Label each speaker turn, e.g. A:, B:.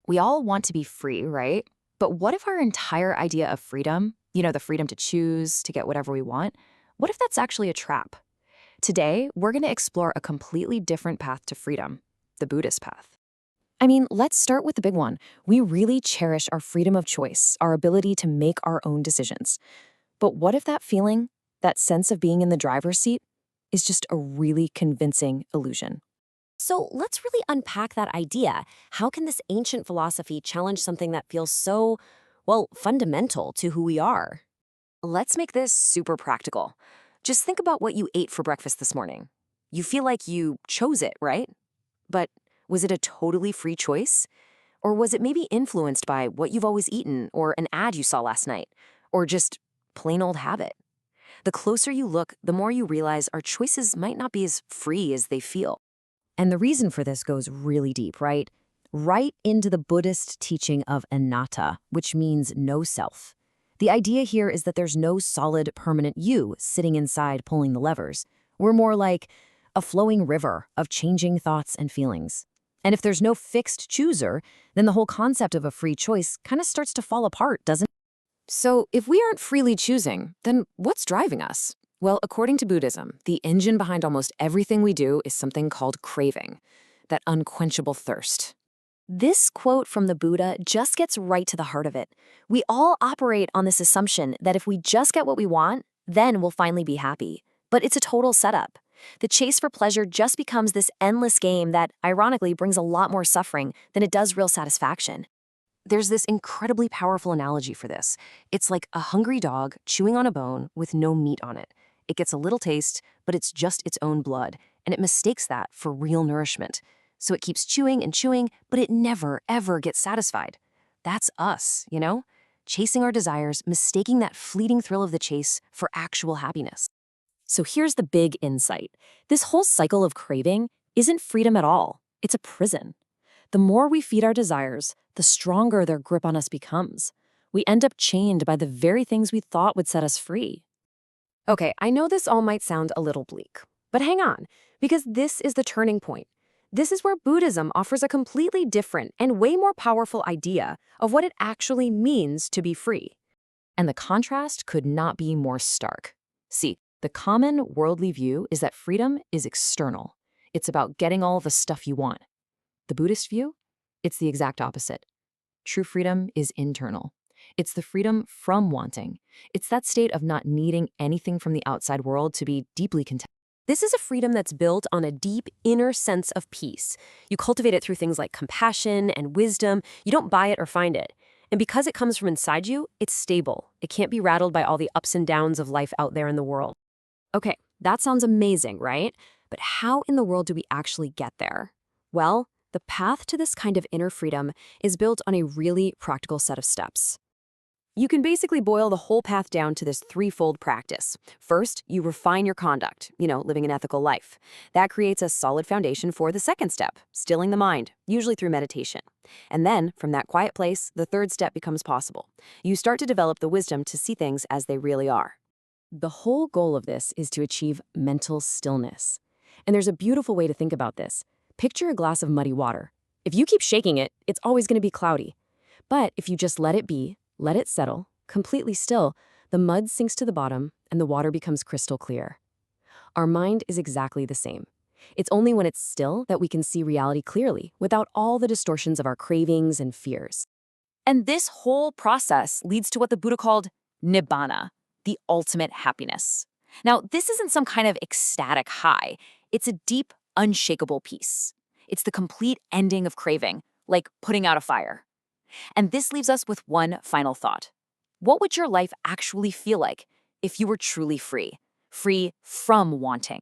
A: We all want to be free, right? But what if our entire idea of freedom, the freedom to choose, to get whatever we want, what if that's actually a trap? Today, we're going to explore a completely different path to freedom, the Buddhist path. I mean, let's start with the big one. We really cherish our freedom of choice, our ability to make our own decisions. But what if that feeling, that sense of being in the driver's seat, is just a really convincing illusion?
B: So let's really unpack that idea. How can this ancient philosophy challenge something that feels so, well, fundamental to who we are?
A: Let's make this super practical. Just think about what you ate for breakfast this morning. You feel like you chose it, right? But was it a totally free choice? Or was it maybe influenced by what you've always eaten, or an ad you saw last night, or just plain old habit? The closer you look, the more you realize our choices might not be as free as they feel.
B: And the reason for this goes really deep, right? Right into the Buddhist teaching of anatta, which means no self. The idea here is that there's no solid, permanent you sitting inside pulling the levers. We're more like a flowing river of changing thoughts and feelings. And if there's no fixed chooser, then the whole concept of a free choice kind of starts to fall apart, doesn't it?
A: So, if we aren't freely choosing, then what's driving us? Well, according to Buddhism, the engine behind almost everything we do is something called craving, that unquenchable thirst.
B: This quote from the Buddha just gets right to the heart of it. We all operate on this assumption that if we just get what we want, then we'll finally be happy. But it's a total setup. The chase for pleasure just becomes this endless game that, ironically, brings a lot more suffering than it does real satisfaction.
A: There's this incredibly powerful analogy for this. It's like a hungry dog chewing on a bone with no meat on it. It gets a little taste, but it's just its own blood, and it mistakes that for real nourishment. So it keeps chewing and chewing, but it never, ever gets satisfied. That's us, chasing our desires, mistaking that fleeting thrill of the chase for actual happiness.
B: So here's the big insight. This whole cycle of craving isn't freedom at all. It's a prison. The more we feed our desires, the stronger their grip on us becomes. We end up chained by the very things we thought would set us free.
A: Okay, I know this all might sound a little bleak, but hang on, because this is the turning point. This is where Buddhism offers a completely different and way more powerful idea of what it actually means to be free. And the contrast could not be more stark. See, the common worldly view is that freedom is external. It's about getting all the stuff you want. The Buddhist view? It's the exact opposite. True freedom is internal. It's the freedom from wanting. It's that state of not needing anything from the outside world to be deeply content. This is a freedom that's built on a deep inner sense of peace. You cultivate it through things like compassion and wisdom. You don't buy it or find it. And because it comes from inside you, it's stable. It can't be rattled by all the ups and downs of life out there in the world. Okay, that sounds amazing, right? But how in the world do we actually get there? Well, the path to this kind of inner freedom is built on a really practical set of steps. You can basically boil the whole path down to this threefold practice. First, you refine your conduct, living an ethical life. That creates a solid foundation for the second step, stilling the mind, usually through meditation. And then, from that quiet place, the third step becomes possible. You start to develop the wisdom to see things as they really are. The whole goal of this is to achieve mental stillness. And there's a beautiful way to think about this. Picture a glass of muddy water. If you keep shaking it, it's always going to be cloudy. But if you just let it be, let it settle, completely still, the mud sinks to the bottom and the water becomes crystal clear. Our mind is exactly the same. It's only when it's still that we can see reality clearly, without all the distortions of our cravings and fears. And this whole process leads to what the Buddha called nibbana, the ultimate happiness. Now, this isn't some kind of ecstatic high. It's a deep, unshakable peace. It's the complete ending of craving, like putting out a fire. And this leaves us with one final thought. What would your life actually feel like if you were truly free? Free from wanting?